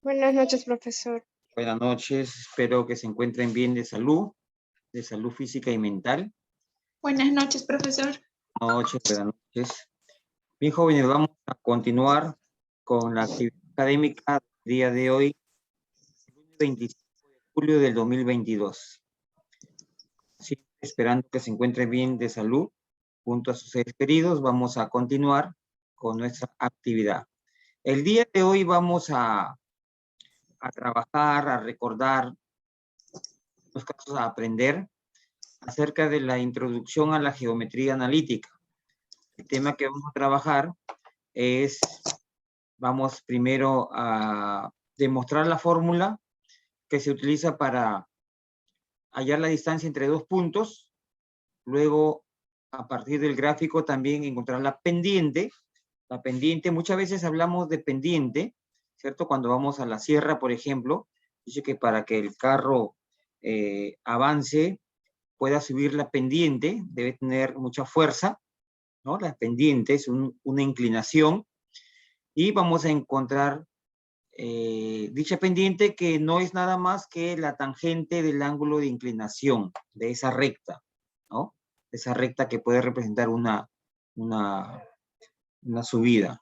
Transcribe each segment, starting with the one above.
Buenas noches, profesor. Buenas noches, espero que se encuentren bien de salud física y mental. Buenas noches, profesor. Buenas noches. Bien, jóvenes, vamos a continuar con la actividad académica del día de hoy, el 25 de julio del 2022. Siempre esperando que se encuentren bien de salud junto a sus seres queridos, vamos a continuar con nuestra actividad. El día de hoy vamos a trabajar, a recordar, en los casos a aprender acerca de la introducción a la geometría analítica. El tema que vamos a trabajar es, vamos primero a demostrar la fórmula que se utiliza para hallar la distancia entre dos puntos, luego a partir del gráfico también encontrar la pendiente. La pendiente, muchas veces hablamos de pendiente, ¿cierto? Cuando vamos a la sierra, por ejemplo, dice que para que el carro avance, pueda subir la pendiente, debe tener mucha fuerza, ¿no? La pendiente es una inclinación y vamos a encontrar dicha pendiente que no es nada más que la tangente del ángulo de inclinación de esa recta, ¿no? Esa recta que puede representar una subida.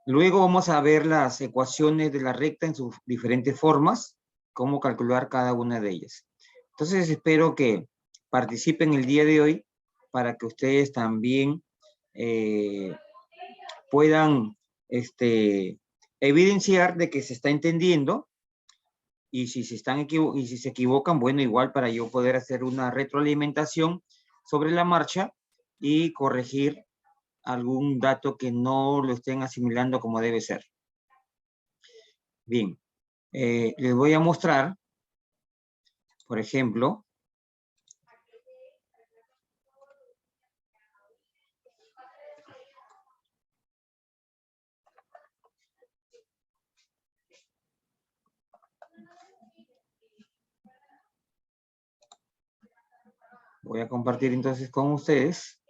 Luego vamos a ver las ecuaciones de la recta en sus diferentes formas, cómo calcular cada una de ellas. Entonces espero que participen el día de hoy para que ustedes también puedan evidenciar de que se está entendiendo y si se equivocan, bueno, igual para yo poder hacer una retroalimentación sobre la marcha y corregir algún dato que no lo estén asimilando como debe ser. Bien, les voy a mostrar, por ejemplo, voy a compartir entonces con ustedes.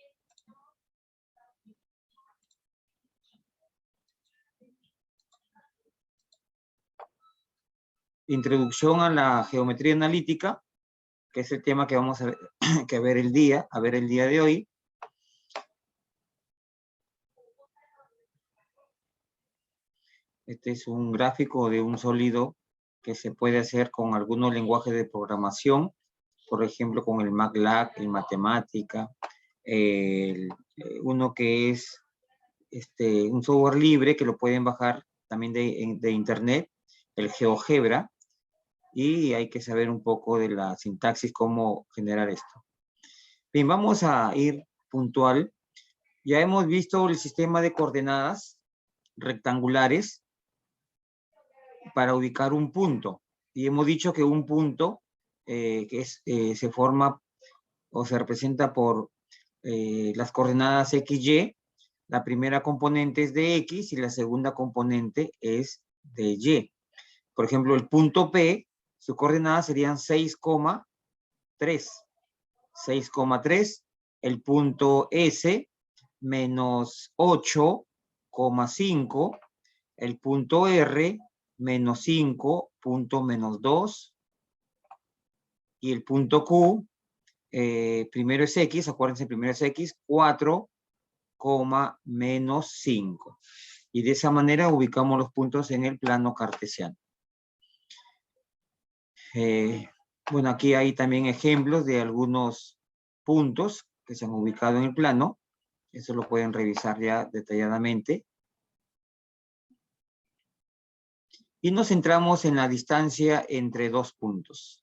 Introducción a la geometría analítica, que es el tema que vamos a ver el día de hoy. Este es un gráfico de un sólido que se puede hacer con algunos lenguajes de programación, por ejemplo, con el MATLAB, el Matemática, uno que es un software libre que lo pueden bajar también de internet, el GeoGebra, y hay que saber un poco de la sintaxis, cómo generar esto. Bien, vamos a ir puntual. Ya hemos visto el sistema de coordenadas rectangulares para ubicar un punto. Y hemos dicho que un punto se forma o se representa por las coordenadas XY. La primera componente es de X y la segunda componente es de Y. Por ejemplo, el punto P, su coordenada serían 6,3. 6,3. El punto S, menos 8,5. El punto R, menos 5, punto menos 2. Y el punto Q, primero es X, acuérdense, primero es X, 4, menos 5. Y de esa manera ubicamos los puntos en el plano cartesiano. Bueno, aquí hay también ejemplos de algunos puntos que se han ubicado en el plano. Eso lo pueden revisar ya detalladamente. Y nos centramos en la distancia entre dos puntos.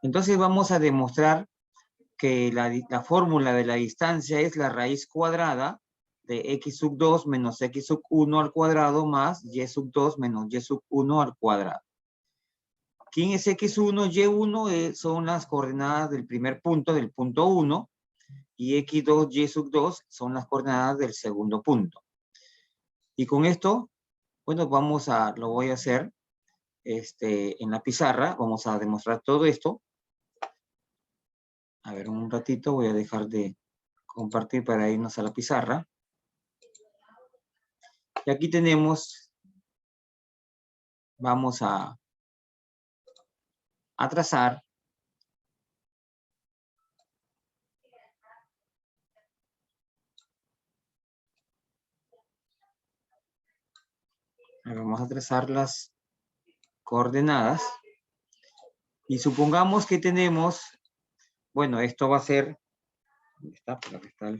Entonces vamos a demostrar que la fórmula de la distancia es la raíz cuadrada de x sub 2 menos x sub 1 al cuadrado más y sub 2 menos y sub 1 al cuadrado. ¿Quién es x1? y1 son las coordenadas del primer punto, del punto 1, y x2, y sub 2 son las coordenadas del segundo punto. Y con esto, bueno, lo voy a hacer en la pizarra, vamos a demostrar todo esto. A ver, un ratito voy a dejar de compartir para irnos a la pizarra. Y aquí tenemos vamos a trazar las coordenadas y supongamos que tenemos, bueno, esto va a ser, ¿dónde está? Por acá está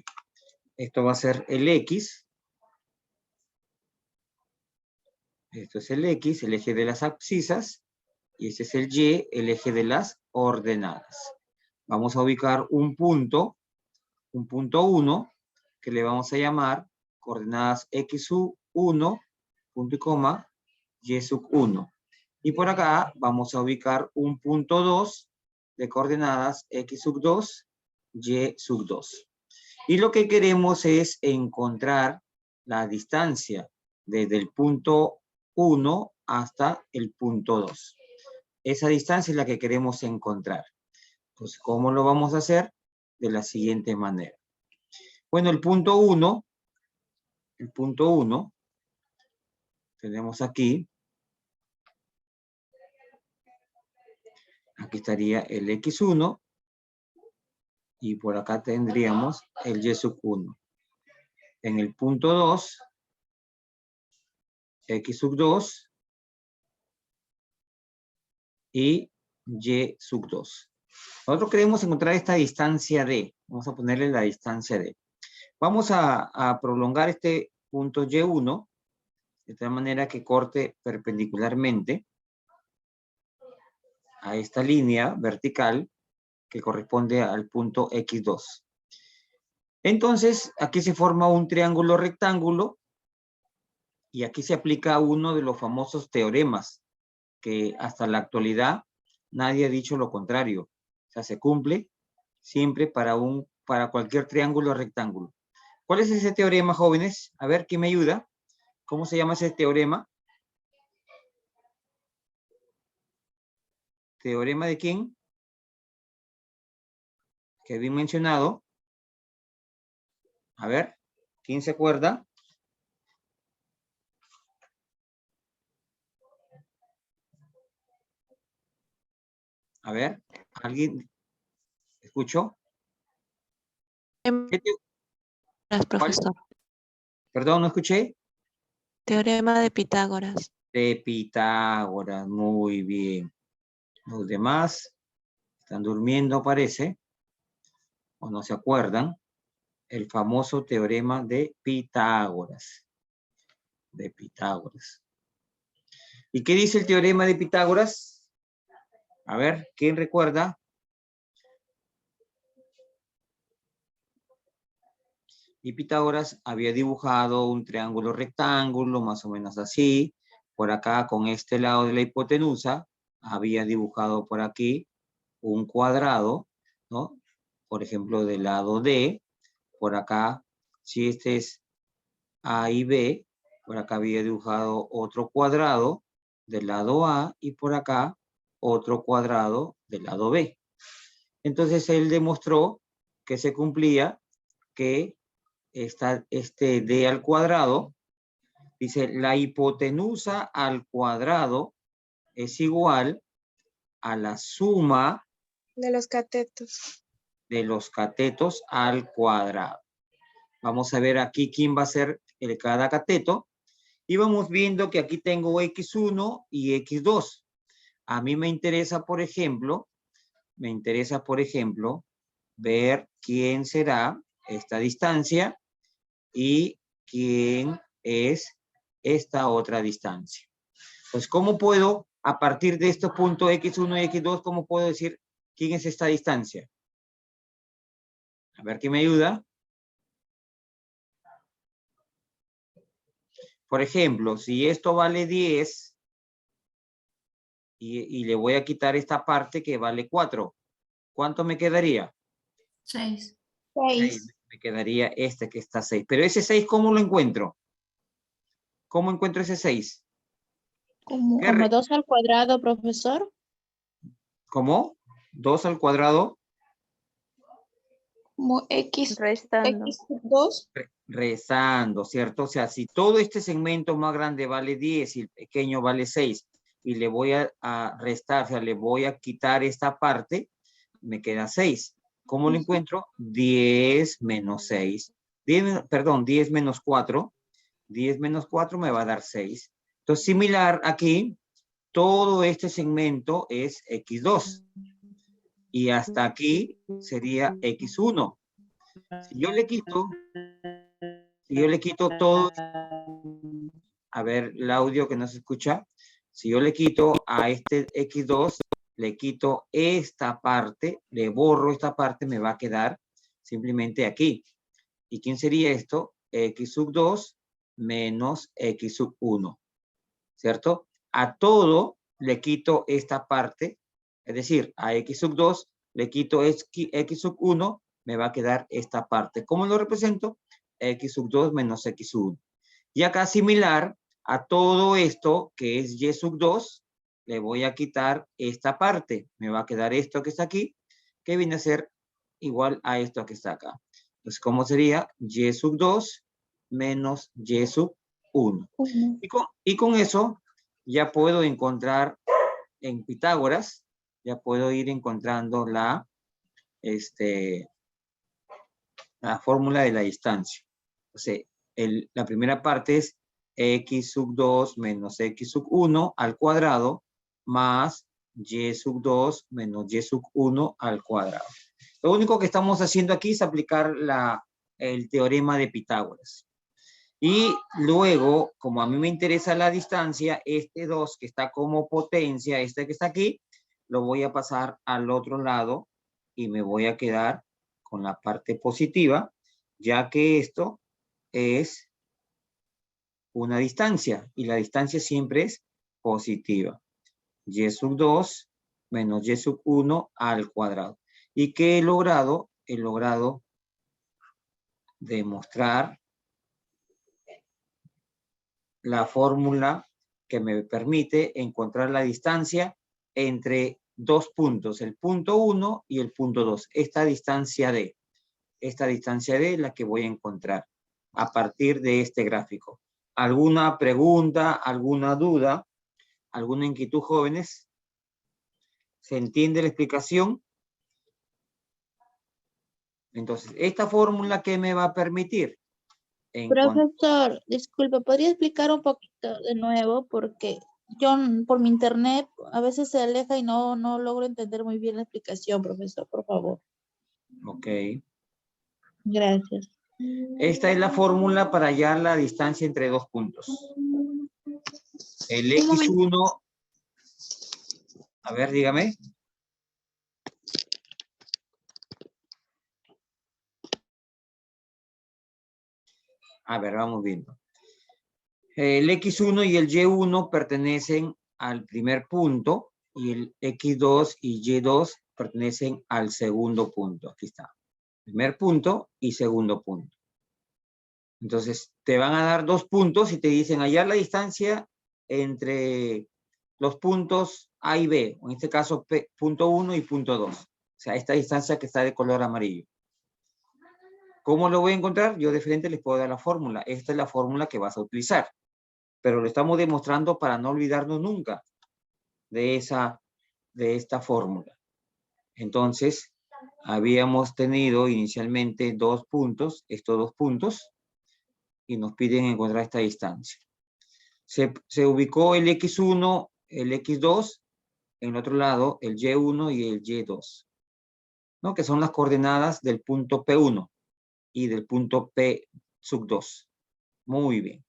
esto va a ser el X. Esto es el X, el eje de las abscisas, y este es el Y, el eje de las ordenadas. Vamos a ubicar un punto 1, que le vamos a llamar coordenadas X sub 1, punto y coma, Y sub 1. Y por acá vamos a ubicar un punto 2 de coordenadas X sub 2, Y sub 2. Y lo que queremos es encontrar la distancia desde el punto 1 hasta el punto 2. Esa distancia es la que queremos encontrar. Entonces, ¿cómo lo vamos a hacer? De la siguiente manera. Bueno, el punto 1, tenemos aquí estaría el X1, y por acá tendríamos el Y sub 1. En el punto 2, X sub 2 y Y sub 2. Nosotros queremos encontrar esta distancia D. Vamos a ponerle la distancia D. Vamos a prolongar este punto Y1 de tal manera que corte perpendicularmente a esta línea vertical que corresponde al punto X2. Entonces, aquí se forma un triángulo rectángulo y aquí se aplica uno de los famosos teoremas que hasta la actualidad nadie ha dicho lo contrario. O sea, se cumple siempre para cualquier triángulo rectángulo. ¿Cuál es ese teorema, jóvenes? A ver, ¿quién me ayuda? ¿Cómo se llama ese teorema? ¿Teorema de quién? Que bien mencionado. A ver, ¿quién se acuerda? A ver, ¿alguien escuchó? ¿Cuál? Profesor. Perdón, no escuché. Teorema de Pitágoras. De Pitágoras, muy bien. Los demás están durmiendo, parece, o no se acuerdan. El famoso teorema de Pitágoras. De Pitágoras. ¿Y qué dice el teorema de Pitágoras? A ver, ¿quién recuerda? Y Pitágoras había dibujado un triángulo rectángulo, más o menos así. Por acá, con este lado de la hipotenusa, había dibujado por aquí un cuadrado, ¿no? Por ejemplo, del lado D. Por acá, si este es A y B, por acá había dibujado otro cuadrado del lado A y por acá otro cuadrado del lado B. Entonces él demostró que se cumplía que este D al cuadrado, dice, la hipotenusa al cuadrado es igual a la suma De los catetos. de los catetos al cuadrado. Vamos a ver aquí quién va a ser cada cateto. Y vamos viendo que aquí tengo X1 y X2. A mí me interesa, por ejemplo, ver quién será esta distancia y quién es esta otra distancia. Pues, ¿cómo puedo, a partir de estos puntos X1 y X2, cómo puedo decir quién es esta distancia? A ver, ¿quién me ayuda? Por ejemplo, si esto vale 10 y le voy a quitar esta parte que vale 4, ¿cuánto me quedaría? 6. 6. Me quedaría este que está 6. Pero ese 6, ¿cómo lo encuentro? ¿Cómo encuentro ese 6? Como 2 al cuadrado, profesor. ¿Cómo? 2 al cuadrado. Como X, Restando. X2. Rezando, ¿cierto? O sea, si todo este segmento más grande vale 10 y el pequeño vale 6, y le voy a restar, o sea, le voy a quitar esta parte, me queda 6. ¿Cómo lo encuentro? 10 menos 6. 10 menos 4. 10 menos 4 me va a dar 6. Entonces, similar aquí, todo este segmento es x2. Y hasta aquí sería x1. Si yo le quito todo, a ver el audio que no se escucha. Si yo le quito a este x2, le quito esta parte, le borro esta parte, me va a quedar simplemente aquí. ¿Y quién sería esto? X sub 2 menos X sub 1, ¿cierto? A todo le quito esta parte, es decir, a X sub 2 le quito X sub 1, me va a quedar esta parte. ¿Cómo lo represento? X sub 2 menos X sub 1. Y acá similar a todo esto que es Y sub 2, le voy a quitar esta parte. Me va a quedar esto que está aquí, que viene a ser igual a esto que está acá. Entonces, ¿cómo sería? Y sub 2 menos Y sub 1. Y con eso ya puedo encontrar en Pitágoras, ya puedo ir encontrando la fórmula de la distancia. O sea, la primera parte es X sub 2 menos X sub 1 al cuadrado más Y sub 2 menos Y sub 1 al cuadrado. Lo único que estamos haciendo aquí es aplicar el teorema de Pitágoras. Y luego, como a mí me interesa la distancia, este 2 que está como potencia, este que está aquí, lo voy a pasar al otro lado y me voy a quedar con la parte positiva, ya que esto es una distancia y la distancia siempre es positiva. Y sub 2 menos Y sub 1 al cuadrado. ¿Y qué he logrado? He logrado demostrar la fórmula que me permite encontrar la distancia entre dos puntos, el punto 1 y el punto 2. Esta distancia D es la que voy a encontrar a partir de este gráfico. ¿Alguna pregunta, alguna duda, alguna inquietud, jóvenes? ¿Se entiende la explicación? Entonces, esta fórmula, ¿qué me va a permitir? Profesor, disculpe, ¿podría explicar un poquito de nuevo? Porque yo por mi internet a veces se aleja y no logro entender muy bien la explicación, profesor, por favor. Ok. Gracias. Esta es la fórmula para hallar la distancia entre dos puntos. El X1, a ver, dígame. A ver, vamos viendo. El X1 y el Y1 pertenecen al primer punto y el X2 y Y2 pertenecen al segundo punto. Aquí está. Primer punto y segundo punto. Entonces, te van a dar dos puntos y te dicen hallar la distancia entre los puntos A y B, o en este caso punto 1 y punto 2. O sea, esta distancia que está de color amarillo. ¿Cómo lo voy a encontrar? Yo de frente les puedo dar la fórmula. Esta es la fórmula que vas a utilizar. Pero lo estamos demostrando para no olvidarnos nunca de esta fórmula. Entonces, habíamos tenido inicialmente dos puntos, estos dos puntos, y nos piden encontrar esta distancia. Se ubicó el X1, el X2, en el otro lado el Y1 y el Y2, ¿no? Que son las coordenadas del punto P1 y del punto P sub 2. Muy bien.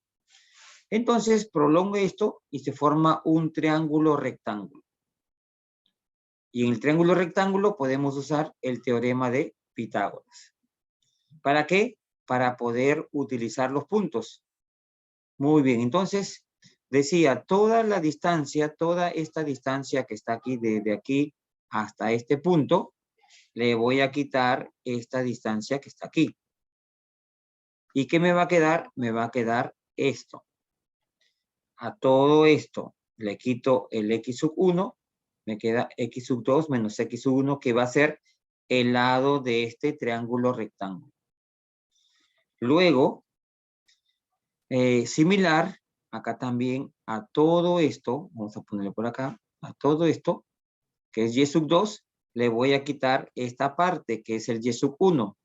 Entonces, prolongo esto y se forma un triángulo rectángulo. Y en el triángulo rectángulo podemos usar el teorema de Pitágoras. ¿Para qué? Para poder utilizar los puntos. Muy bien, entonces, decía, toda esta distancia que está aquí, desde aquí hasta este punto, le voy a quitar esta distancia que está aquí. ¿Y qué me va a quedar? Me va a quedar esto. A todo esto le quito el X sub 1, me queda X sub 2 menos X sub 1, que va a ser el lado de este triángulo rectángulo. Luego, similar, acá también a todo esto, vamos a ponerlo por acá, a todo esto, que es y sub 2, le voy a quitar esta parte, que es el y sub 1.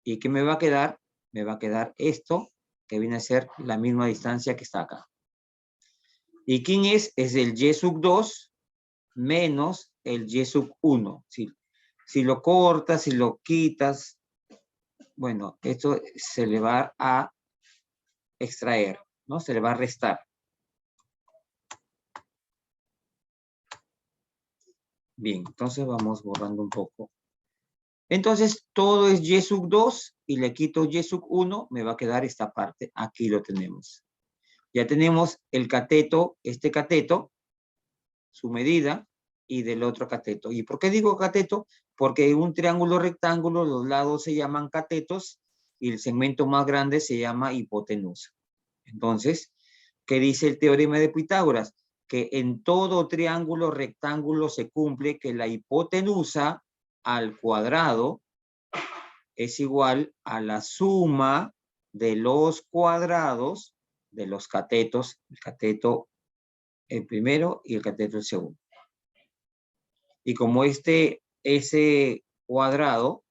¿Y qué me va a quedar? Me va a quedar esto, que viene a ser la misma distancia que está acá. ¿Y quién es? Es el y sub 2 menos el y sub 1. Si lo cortas, si lo quitas, bueno, esto se le va a extraer, ¿no? Se le va a restar. Bien, entonces vamos borrando un poco. Entonces, todo es y sub 2 y le quito y sub 1, me va a quedar esta parte. Aquí lo tenemos. Ya tenemos el cateto, este cateto, su medida, y del otro cateto. ¿Y por qué digo cateto? Porque en un triángulo rectángulo los lados se llaman catetos y el segmento más grande se llama hipotenusa. Entonces, ¿qué dice el teorema de Pitágoras? Que en todo triángulo rectángulo se cumple que la hipotenusa al cuadrado es igual a la suma de los cuadrados de los catetos, el cateto el primero y el cateto el segundo. Y como ese cuadrado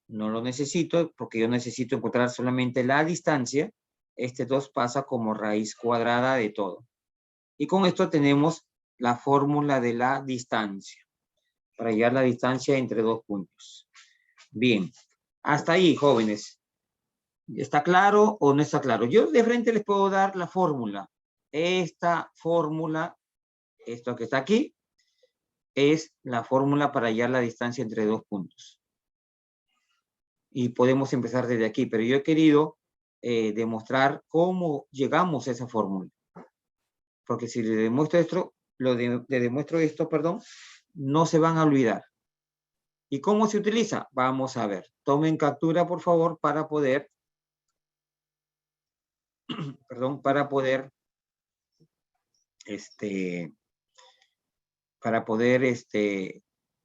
no lo necesito, porque yo necesito encontrar solamente la distancia, este 2 pasa como raíz cuadrada de todo. Y con esto tenemos la fórmula de la distancia, para hallar la distancia entre dos puntos. Bien, hasta ahí, jóvenes. ¿Está claro o no está claro? Yo de frente les puedo dar la fórmula. Esta fórmula, esto que está aquí, es la fórmula para hallar la distancia entre dos puntos. Y podemos empezar desde aquí, pero yo he querido demostrar cómo llegamos a esa fórmula. Porque si le demuestro esto, perdón, no se van a olvidar. ¿Y cómo se utiliza? Vamos a ver. Tomen captura, por favor, para poder,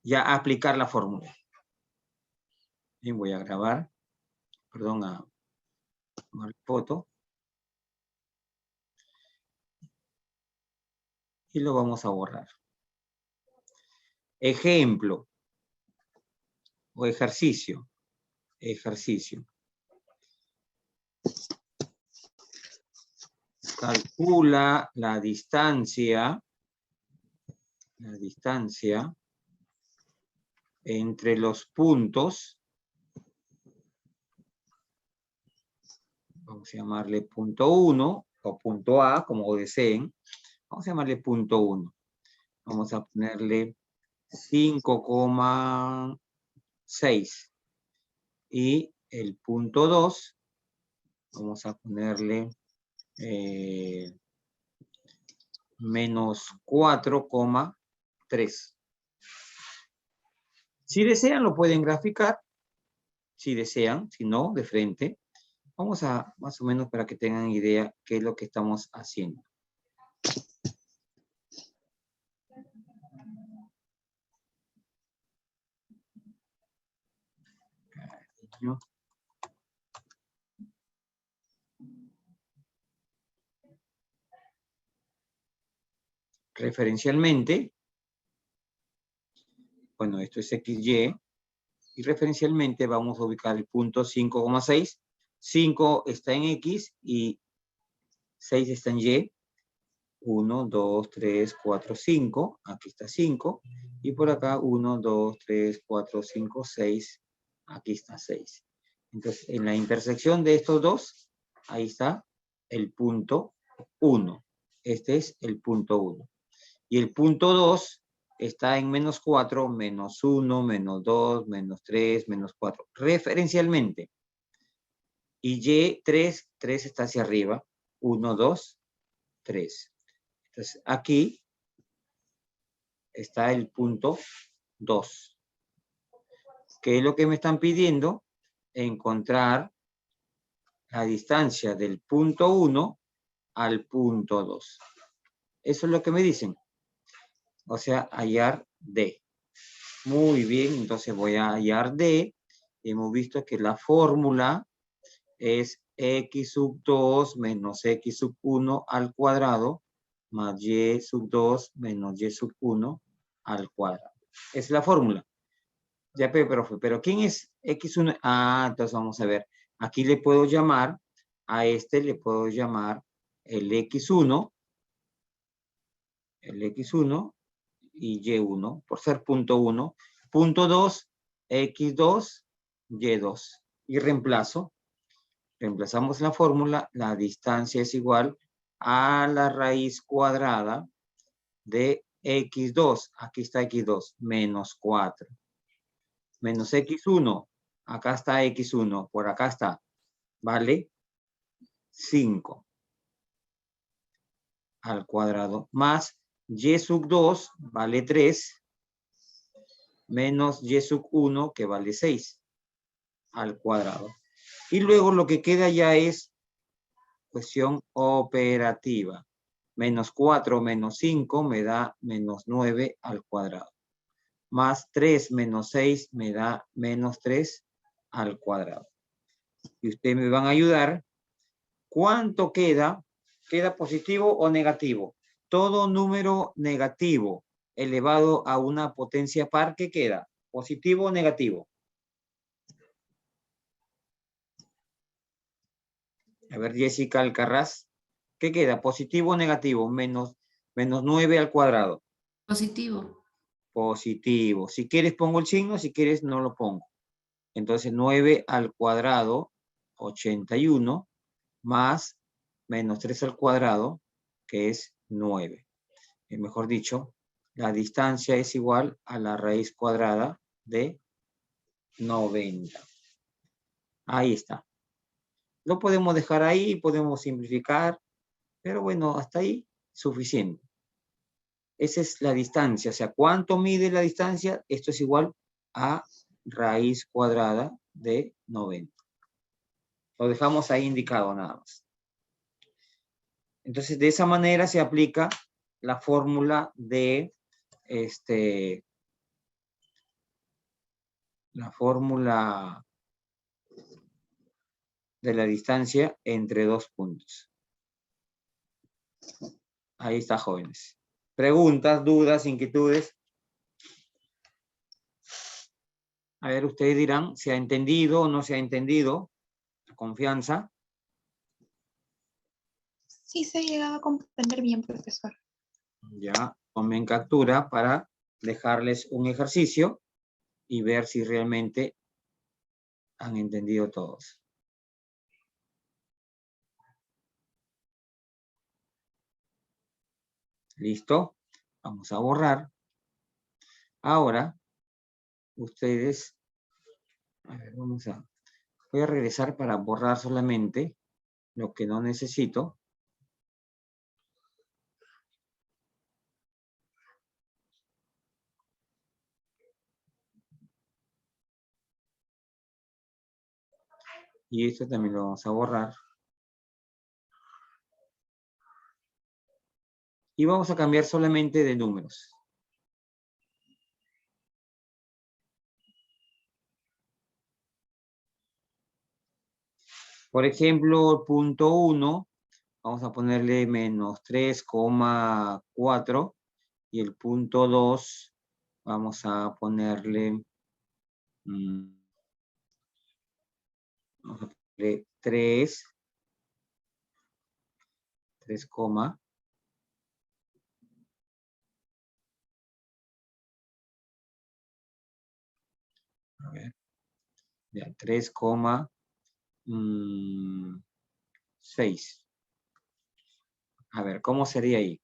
ya aplicar la fórmula. Bien, voy a grabar, perdón, a tomar foto. Y lo vamos a borrar. Ejemplo o ejercicio. Ejercicio. Calcula la distancia entre los puntos. Vamos a llamarle punto 1 o punto A, como deseen. Vamos a llamarle punto 1. Vamos a ponerle 5,6. Y el punto 2, vamos a ponerle menos 4,3. Si desean, lo pueden graficar. Si desean, si no, de frente. Vamos a, más o menos para que tengan idea qué es lo que estamos haciendo. Referencialmente, bueno, esto es XY, y referencialmente vamos a ubicar el punto 5,6. 5 está en X y 6 está en Y. 1, 2, 3, 4, 5. Aquí está 5. Y por acá 1, 2, 3, 4, 5, 6. Aquí está 6. Entonces, en la intersección de estos dos, ahí está el punto 1. Este es el punto 1. Y el punto 2 está en menos 4, menos 1, menos 2, menos 3, menos 4. Referencialmente. Y Y3, 3 está hacia arriba. 1, 2, 3. Entonces, aquí está el punto 2. ¿Qué es lo que me están pidiendo? Encontrar la distancia del punto 1 al punto 2. Eso es lo que me dicen. O sea, hallar D. Muy bien, entonces voy a hallar D. Hemos visto que la fórmula es x sub 2 menos x sub 1 al cuadrado más y sub 2 menos y sub 1 al cuadrado. Es la fórmula. Ya, profe, pero ¿quién es x1? Ah, entonces vamos a ver. Aquí le puedo llamar, a este le puedo llamar el x1 y y1, por ser punto 1. Punto 2, x2, y2. Y reemplazamos la fórmula, la distancia es igual a la raíz cuadrada de x2, aquí está x2, menos 4. Menos x1, acá está x1, por acá está, ¿vale? 5 al cuadrado, más y sub 2 vale 3, menos y sub 1 que vale 6 al cuadrado. Y luego lo que queda ya es cuestión operativa. Menos 4 menos 5 me da menos 9 al cuadrado. Más 3 menos 6 me da menos 3 al cuadrado. Y ustedes me van a ayudar. ¿Cuánto queda? ¿Queda positivo o negativo? Todo número negativo elevado a una potencia par, ¿qué queda? ¿Positivo o negativo? A ver, Jessica Alcarraz. ¿Qué queda? ¿Positivo o negativo? Menos 9 al cuadrado. Positivo. Positivo. Si quieres pongo el signo, si quieres no lo pongo. Entonces 9 al cuadrado, 81, más menos 3 al cuadrado, que es 9. Mejor dicho, la distancia es igual a la raíz cuadrada de 90. Ahí está. Lo podemos dejar ahí, podemos simplificar, pero bueno, hasta ahí suficiente. Esa es la distancia, o sea, ¿cuánto mide la distancia? Esto es igual a raíz cuadrada de 90. Lo dejamos ahí indicado nada más. Entonces, de esa manera se aplica la fórmula de la distancia entre dos puntos. Ahí está, jóvenes. Preguntas, dudas, inquietudes. A ver, ustedes dirán si ha entendido o no se ha entendido. Confianza. Sí, se ha llegado a comprender bien, profesor. Ya, tomen captura para dejarles un ejercicio y ver si realmente han entendido todos. ¿Listo? Vamos a borrar. Ahora, ustedes, a ver, voy a regresar para borrar solamente lo que no necesito. Y esto también lo vamos a borrar. Y vamos a cambiar solamente de números. Por ejemplo, punto 1, vamos a ponerle menos 3,4. Y el punto 2, vamos a ponerle, vamos a ponerle 3, 3, a ver, ya, 3,6. A ver, ¿cómo sería ahí?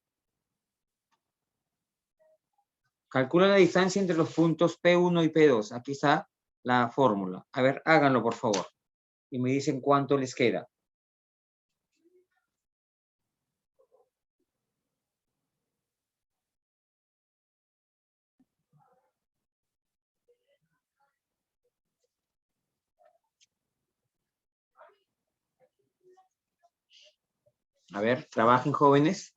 Calcula la distancia entre los puntos P1 y P2. Aquí está la fórmula. A ver, háganlo, por favor. Y me dicen cuánto les queda. A ver, trabajen, jóvenes.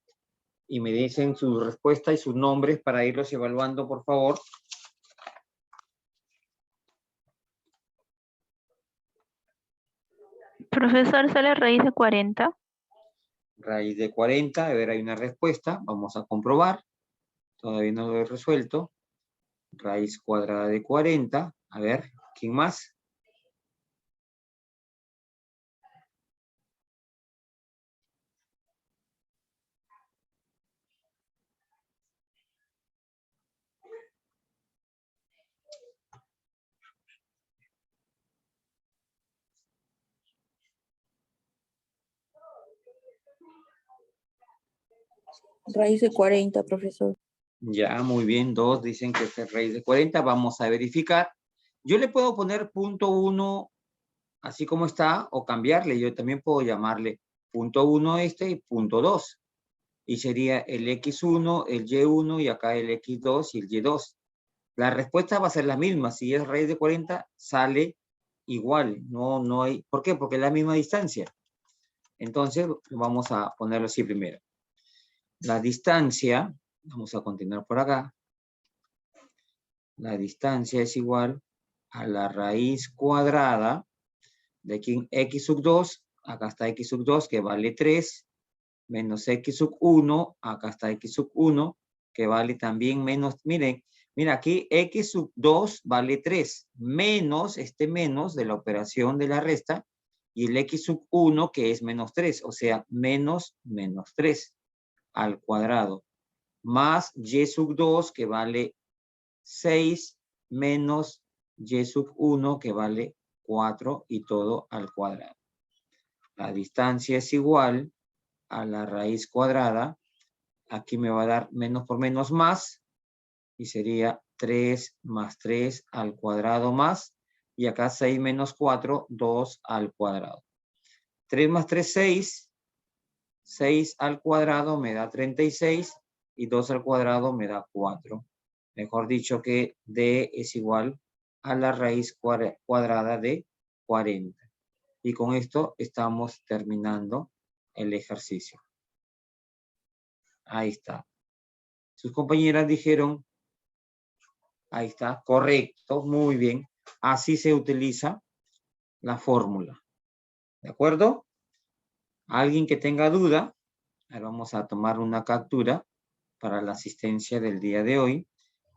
Y me dicen su respuesta y sus nombres para irlos evaluando, por favor. Profesor, sale raíz de 40. Raíz de 40, a ver, hay una respuesta. Vamos a comprobar. Todavía no lo he resuelto. Raíz cuadrada de 40. A ver, ¿quién más? Raíz de 40, profesor. Ya, muy bien. 2 dicen que es raíz de 40. Vamos a verificar. Yo le puedo poner punto 1 así como está o cambiarle. Yo también puedo llamarle punto 1 este y punto 2. Y sería el X1, el Y1 y acá el X2 y el Y2. La respuesta va a ser la misma. Si es raíz de 40, sale igual. No hay. ¿Por qué? Porque es la misma distancia. Entonces, vamos a ponerlo así primero. La distancia, vamos a continuar por acá. La distancia es igual a la raíz cuadrada de aquí X sub 2. Acá está X sub 2 que vale 3. Menos X sub 1. Acá está X sub 1 que vale también menos. Miren. Mira, aquí X sub 2 vale 3, menos este menos de la operación de la resta, y el X sub 1 que es menos 3, o sea, menos 3 al cuadrado, más Y sub 2 que vale 6, menos Y sub 1 que vale 4 y todo al cuadrado. La distancia es igual a la raíz cuadrada. Aquí me va a dar menos por menos más. Y sería 3 más 3 al cuadrado más. Y acá 6 menos 4, 2 al cuadrado. 3 más 3, 6. 6 al cuadrado me da 36. Y 2 al cuadrado me da 4. Mejor dicho que D es igual a la raíz cuadrada de 40. Y con esto estamos terminando el ejercicio. Ahí está. Sus compañeras dijeron... Ahí está, correcto, muy bien. Así se utiliza la fórmula. ¿De acuerdo? Alguien que tenga duda, vamos a tomar una captura para la asistencia del día de hoy.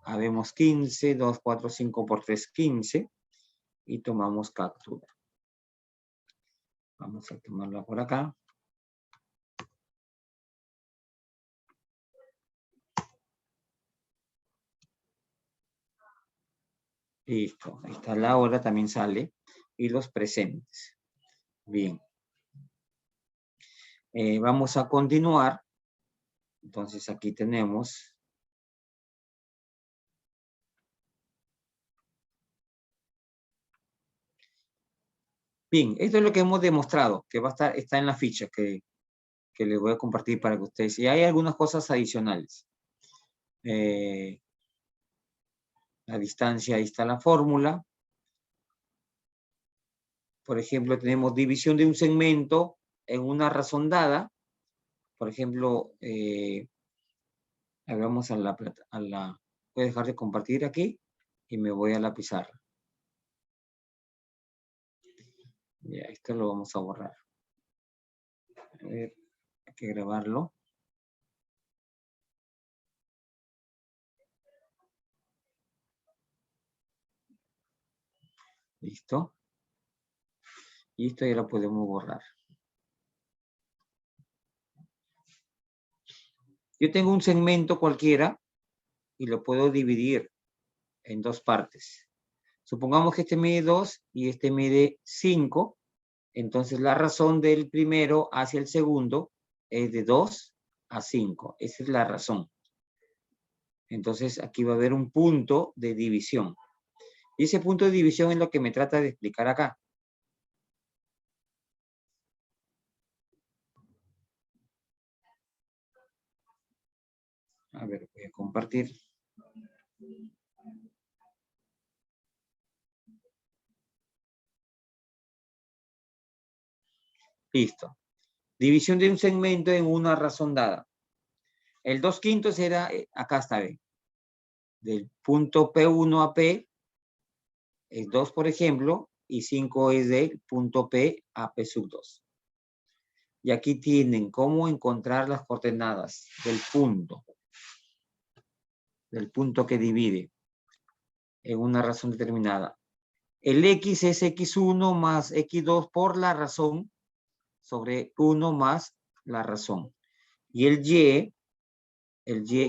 Habemos 15, 2, 4, 5 por 3, 15. Y tomamos captura. Vamos a tomarla por acá. Listo, ahí está la hora, también sale. Y los presentes. Bien. Vamos a continuar. Entonces aquí tenemos... Bien, esto es lo que hemos demostrado, que va a estar, está en la ficha que les voy a compartir para que ustedes... Y hay algunas cosas adicionales. La distancia, ahí está la fórmula. Por ejemplo, tenemos división de un segmento en una razón dada. Por ejemplo, vamos a la... Voy a dejar de compartir aquí y me voy a la pizarra. Ya, esto lo vamos a borrar. A ver, hay que grabarlo. Listo. Y esto ya lo podemos borrar. Yo tengo un segmento cualquiera y lo puedo dividir en dos partes. Supongamos que este mide 2 y este mide 5. Entonces la razón del primero hacia el segundo es de 2 a 5. Esa es la razón. Entonces aquí va a haber un punto de división. Y ese punto de división es lo que me trata de explicar acá. A ver, voy a compartir. Listo. División de un segmento en una razón dada. El 2/5 era, acá está bien. Del punto P1 a P es 2, por ejemplo, y 5 es del punto P a P sub 2. Y aquí tienen cómo encontrar las coordenadas del punto que divide en una razón determinada. El X es X1 más X2 por la razón sobre 1 más la razón. Y el Y,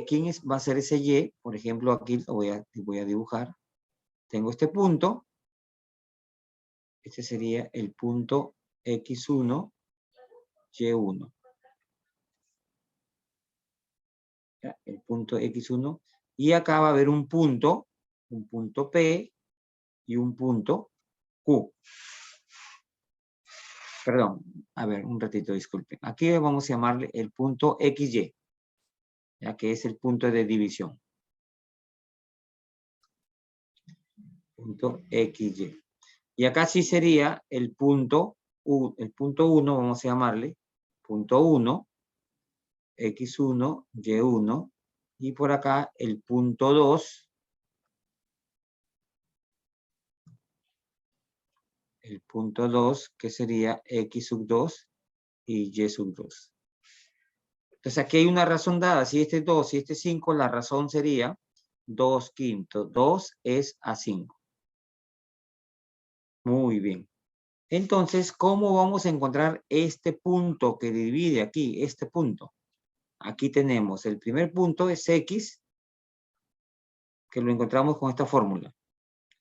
¿quién va a ser ese Y? Por ejemplo, aquí lo voy a dibujar. Tengo este punto. Este sería el punto X1, Y1. ¿Ya? El punto X1. Y acá va a haber un punto P y un punto Q. Perdón, a ver, un ratito, disculpen. Aquí vamos a llamarle el punto XY, ya que es el punto de división. Punto XY. Y acá sí sería el punto 1, vamos a llamarle punto 1, X1, Y1, y por acá el punto 2, que sería X sub 2 y Y sub 2. Entonces aquí hay una razón dada, si este es 2, si este es 5, la razón sería 2 quintos, 2 es a 5. Muy bien. Entonces, ¿cómo vamos a encontrar este punto que divide aquí, este punto? Aquí tenemos el primer punto es X, que lo encontramos con esta fórmula.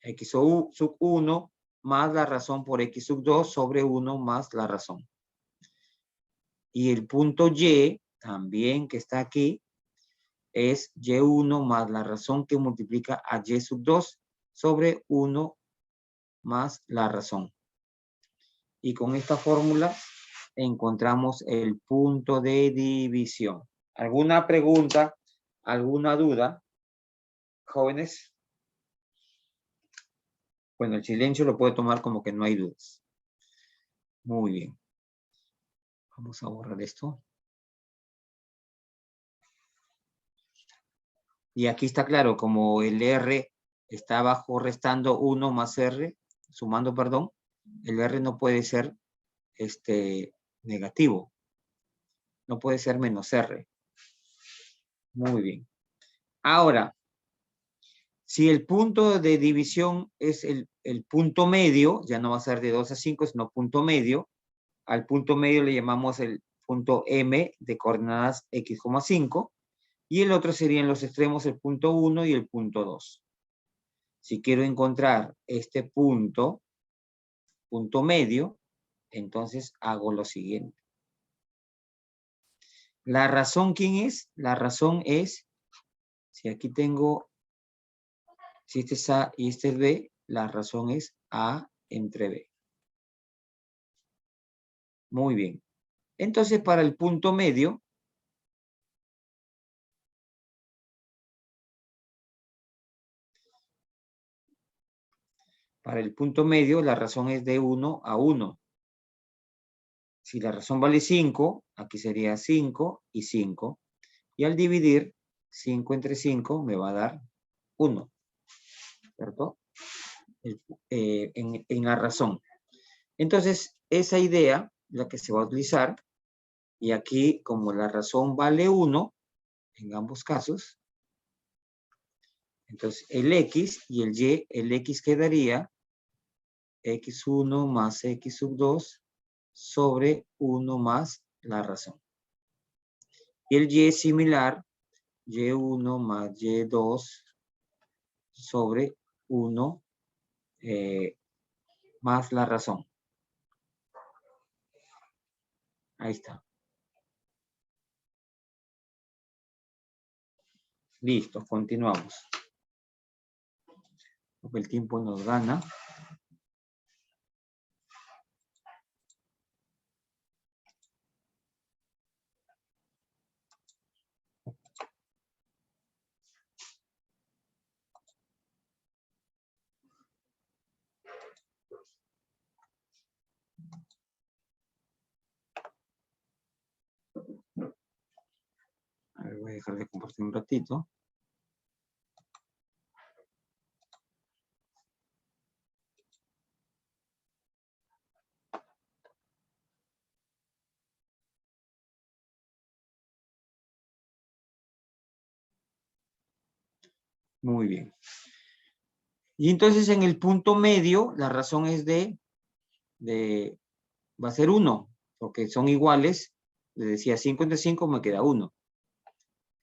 X sub 1 más la razón por X sub 2 sobre 1 más la razón. Y el punto Y, también que está aquí, es Y1 más la razón que multiplica a Y sub 2 sobre 1 más la razón. Y con esta fórmula encontramos el punto de división. ¿Alguna pregunta? ¿Alguna duda? Jóvenes. Bueno, el silencio lo puede tomar como que no hay dudas. Muy bien. Vamos a borrar esto. Y aquí está claro, como el R está abajo restando 1 más R, sumando, perdón, el R no puede ser negativo. No puede ser menos R. Muy bien. Ahora, si el punto de división es el punto medio, ya no va a ser de 2 a 5, sino punto medio. Al punto medio le llamamos el punto M de coordenadas X, 5. Y el otro serían los extremos el punto 1 y el punto 2. Si quiero encontrar este punto medio, entonces hago lo siguiente. ¿La razón quién es? La razón es, si aquí tengo, si este es A y este es B, la razón es A entre B. Muy bien. Entonces, para el punto medio, la razón es de 1 a 1. Si la razón vale 5, aquí sería 5 y 5. Y al dividir 5 entre 5 me va a dar 1. ¿Cierto? En la razón. Entonces, esa idea, la que se va a utilizar, y aquí como la razón vale 1, en ambos casos, entonces el X y el Y, el X quedaría X1 más X sub 2 sobre 1 más la razón. Y el Y es similar, Y1 más Y2 sobre 1 más la razón. Ahí está. Listo, continuamos. Porque el tiempo nos gana. A ver, voy a dejar de compartir un ratito. Muy bien. Y entonces en el punto medio, la razón es va a ser 1, porque son iguales. Le decía 5 entre 5 me queda 1.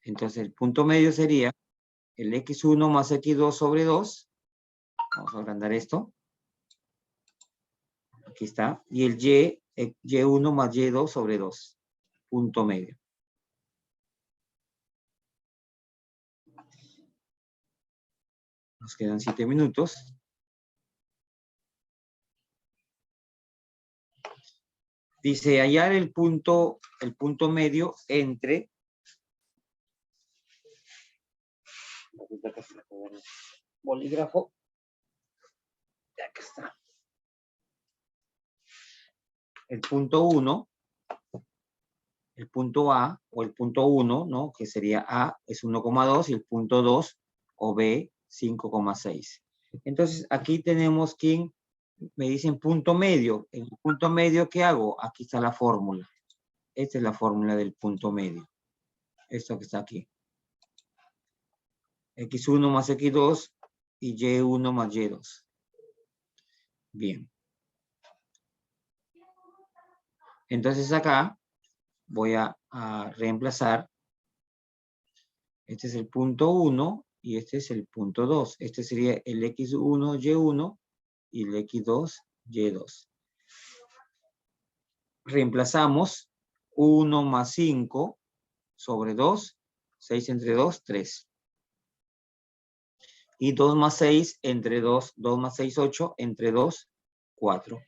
Entonces el punto medio sería el x1 más x2 sobre 2. Vamos a agrandar esto. Aquí está. Y el y1 más y2 sobre 2. Punto medio. Nos quedan 7 minutos. Dice hallar el punto medio entre. Bolígrafo. Acá está. El punto 1, el punto A o el punto 1, ¿no? Que sería A es 1,2 y el punto 2 o B 5,6. Entonces aquí tenemos quien me dicen punto medio. En el punto medio, ¿qué hago? Aquí está la fórmula. Esta es la fórmula del punto medio. Esto que está aquí. X1 más X2 y Y1 más Y2. Bien. Entonces acá voy a reemplazar. Este es el punto 1 y este es el punto 2. Este sería el X1, Y1 y el X2, Y2. Reemplazamos 1 más 5 sobre 2. 6 entre 2, 3. Y 2 más 6 entre 2. 2 más 6, 8. Entre 2, 4.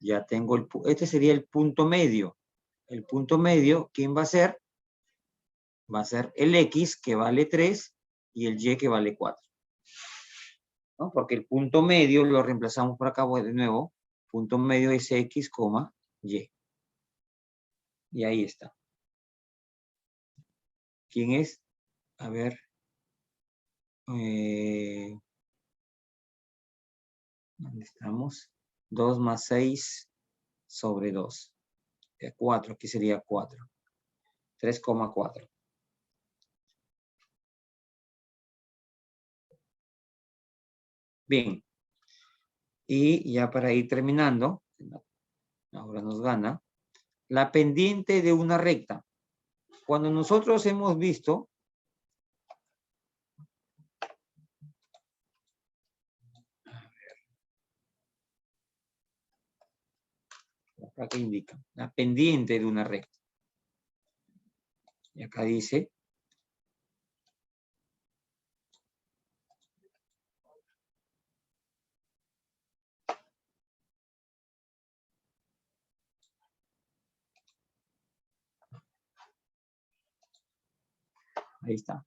Ya tengo este sería el punto medio. El punto medio, ¿quién va a ser? Va a ser el X, que vale 3, y el Y, que vale 4. ¿No? Porque el punto medio lo reemplazamos por acá de nuevo. Punto medio es X, Y. Y ahí está. ¿Quién es? A ver. ¿Dónde estamos? 2 más 6 sobre 2. 4, aquí sería 4. 3,4. Bien. Y ya para ir terminando, ahora nos gana, la pendiente de una recta. Cuando nosotros hemos visto, acá que indica, la pendiente de una recta. Y acá dice, ahí está.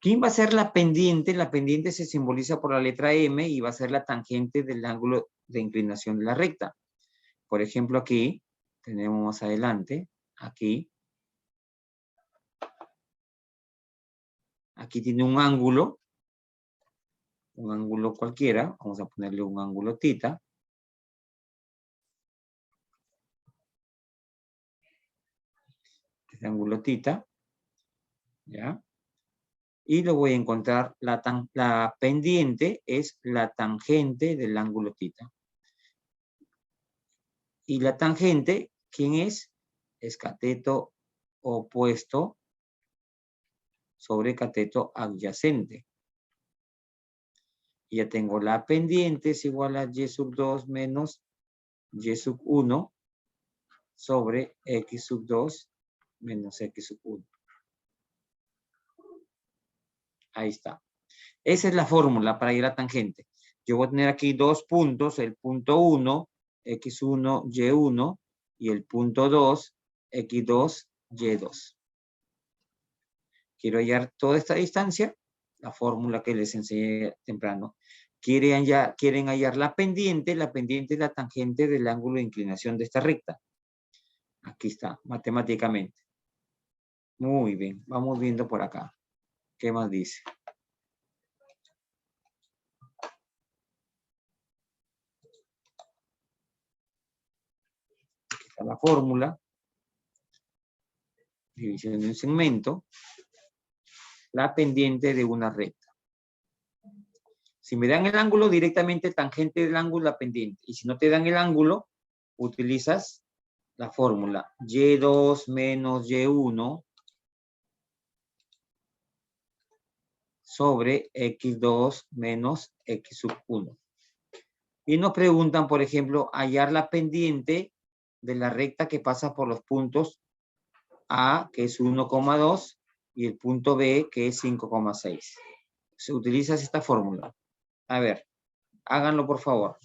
¿Quién va a ser la pendiente? La pendiente se simboliza por la letra M y va a ser la tangente del ángulo de inclinación de la recta. Por ejemplo, aquí, tenemos más adelante, aquí tiene un ángulo cualquiera, vamos a ponerle un ángulo tita. Este ángulo tita, ¿ya? Y lo voy a encontrar, la pendiente es la tangente del ángulo tita. Y la tangente, ¿quién es? Es cateto opuesto sobre cateto adyacente. Y ya tengo la pendiente es igual a y sub 2 menos y sub 1 sobre x sub 2 menos x sub 1. Ahí está. Esa es la fórmula para ir a tangente. Yo voy a tener aquí dos puntos, el punto 1, x1, y1, y el punto 2, x2, y2. Quiero hallar toda esta distancia, la fórmula que les enseñé temprano. Quieren hallar la pendiente es la tangente del ángulo de inclinación de esta recta. Aquí está, matemáticamente. Muy bien, vamos viendo por acá. ¿Qué más dice? Aquí está la fórmula. División de un segmento. La pendiente de una recta. Si me dan el ángulo, directamente tangente del ángulo la pendiente. Y si no te dan el ángulo, utilizas la fórmula Y2 menos Y1 sobre X2 menos X sub 1. Y nos preguntan, por ejemplo, hallar la pendiente de la recta que pasa por los puntos A, que es 1,2, y el punto B, que es 5,6. Se utiliza esta fórmula. A ver, háganlo por favor.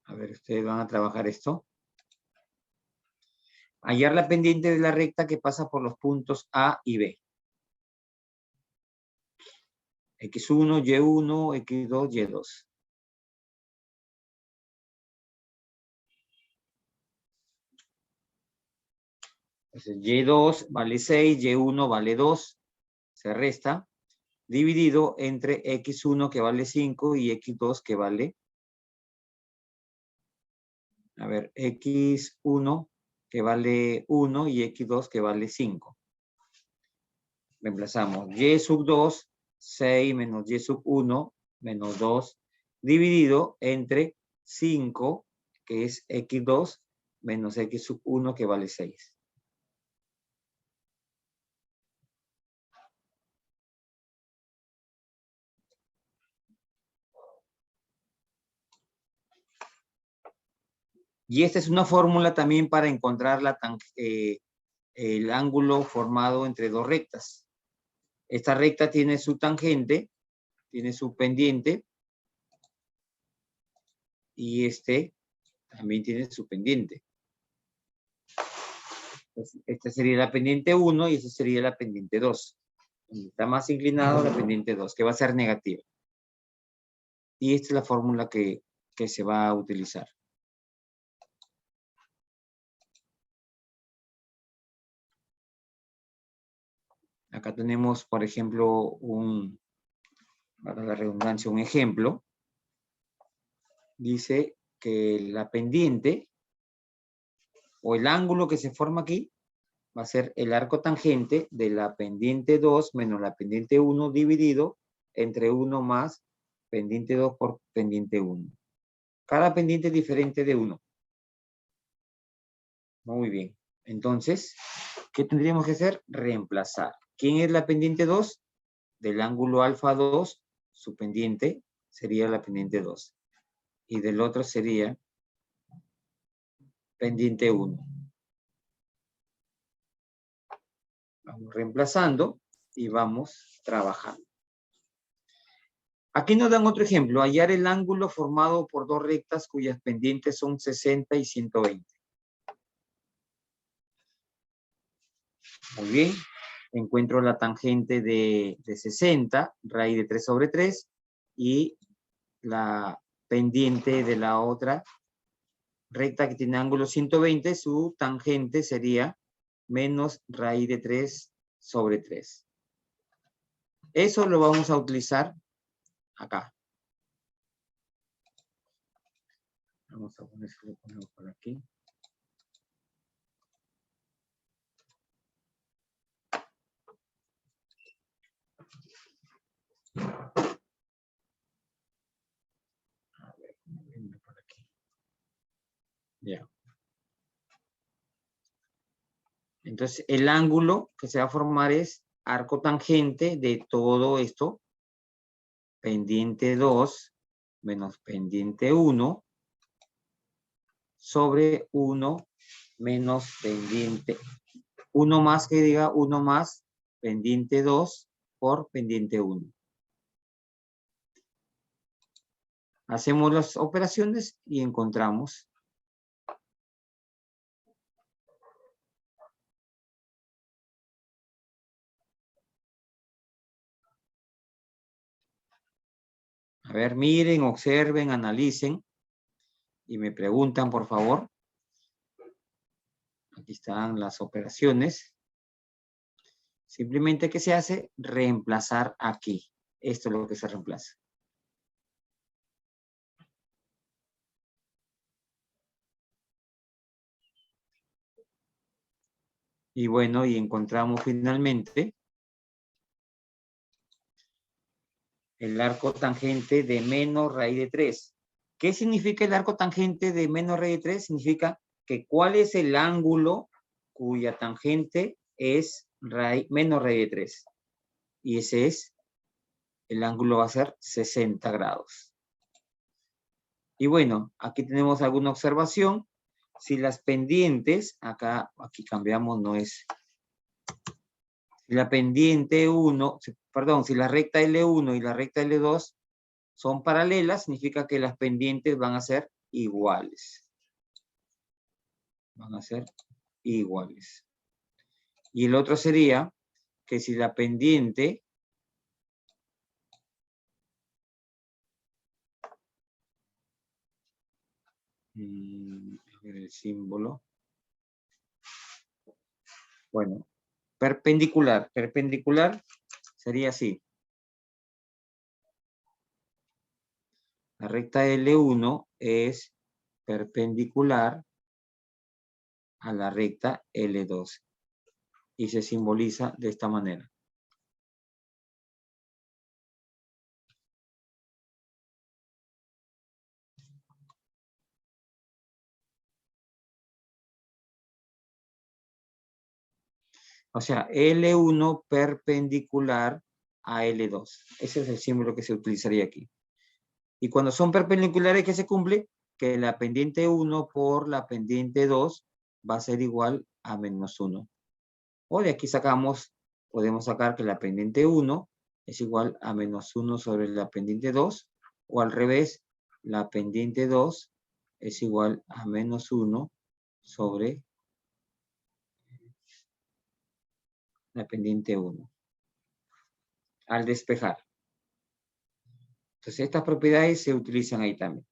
A ver, ustedes van a trabajar esto. Hallar la pendiente de la recta que pasa por los puntos A y B. X1, Y1, X2, Y2. Entonces, Y2 vale 6, Y1 vale 2, se resta, dividido entre X1 que vale 5 y X2 que vale, a ver, X1 que vale 1 y X2 que vale 5. Reemplazamos Y sub 2, 6 menos Y sub 1 menos 2, dividido entre 5, que es X2, menos X sub 1 que vale 6. Y esta es una fórmula también para encontrar el ángulo formado entre dos rectas. Esta recta tiene su tangente, tiene su pendiente, y este también tiene su pendiente. Entonces, esta sería la pendiente 1 y esta sería la pendiente 2. Está más inclinado la pendiente 2, que va a ser negativa. Y esta es la fórmula que se va a utilizar. Acá tenemos, por ejemplo, para la redundancia, un ejemplo. Dice que la pendiente o el ángulo que se forma aquí va a ser el arco tangente de la pendiente 2 menos la pendiente 1 dividido entre 1 más pendiente 2 por pendiente 1. Cada pendiente es diferente de 1. Muy bien. Entonces, ¿qué tendríamos que hacer? Reemplazar. ¿Quién es la pendiente 2? Del ángulo alfa 2, su pendiente sería la pendiente 2. Y del otro sería pendiente 1. Vamos reemplazando y vamos trabajando. Aquí nos dan otro ejemplo. Hallar el ángulo formado por dos rectas cuyas pendientes son 60 y 120. Muy bien. Encuentro la tangente de 60, raíz de 3 sobre 3, y la pendiente de la otra recta que tiene ángulo 120, su tangente sería menos raíz de 3 sobre 3. Eso lo vamos a utilizar acá. Vamos a poner, si lo ponemos por aquí. A ver, por aquí. Ya. Entonces, el ángulo que se va a formar es arco tangente de todo esto, pendiente 2 menos pendiente 1 sobre 1 menos pendiente 1 más, que diga 1 más pendiente 2 por pendiente 1. Hacemos las operaciones y encontramos A ver, miren, observen, analicen y me preguntan, por favor. Aquí están las operaciones. Simplemente, ¿qué se hace? Reemplazar aquí. Esto es lo que se reemplaza. Y bueno, y encontramos finalmente el arco tangente de menos raíz de 3. ¿Qué significa el arco tangente de menos raíz de 3? Significa que cuál es el ángulo cuya tangente es menos raíz de 3. Y ese es, el ángulo va a ser 60 grados. Y bueno, aquí tenemos alguna observación. Si las pendientes, aquí cambiamos, no es. Si la pendiente 1, perdón, si la recta L1 y la recta L2 son paralelas, significa que las pendientes van a ser iguales. Van a ser iguales. Y el otro sería que si la pendiente a ver el símbolo. Bueno, perpendicular. Perpendicular sería así. La recta L1 es perpendicular a la recta L2 y se simboliza de esta manera. O sea, L1 perpendicular a L2. Ese es el símbolo que se utilizaría aquí. Y cuando son perpendiculares, ¿qué se cumple? Que la pendiente 1 por la pendiente 2 va a ser igual a menos 1. O de aquí podemos sacar que la pendiente 1 es igual a menos 1 sobre la pendiente 2. O al revés, la pendiente 2 es igual a menos 1 sobre la pendiente 1. Al despejar. Entonces, estas propiedades se utilizan ahí también.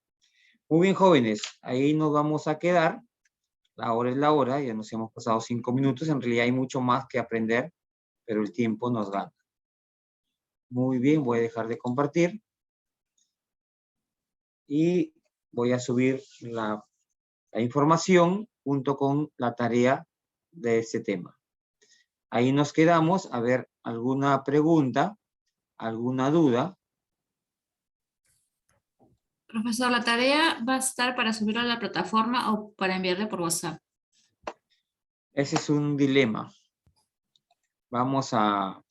Muy bien, jóvenes. Ahí nos vamos a quedar. La hora es la hora. Ya nos hemos pasado 5 minutos. En realidad hay mucho más que aprender, pero el tiempo nos gana. Muy bien. Voy a dejar de compartir. Y voy a subir la información junto con la tarea de este tema. Ahí nos quedamos. A ver, ¿alguna pregunta? ¿Alguna duda? Profesor, ¿la tarea va a estar para subirlo a la plataforma o para enviarle por WhatsApp? Ese es un dilema. Vamos a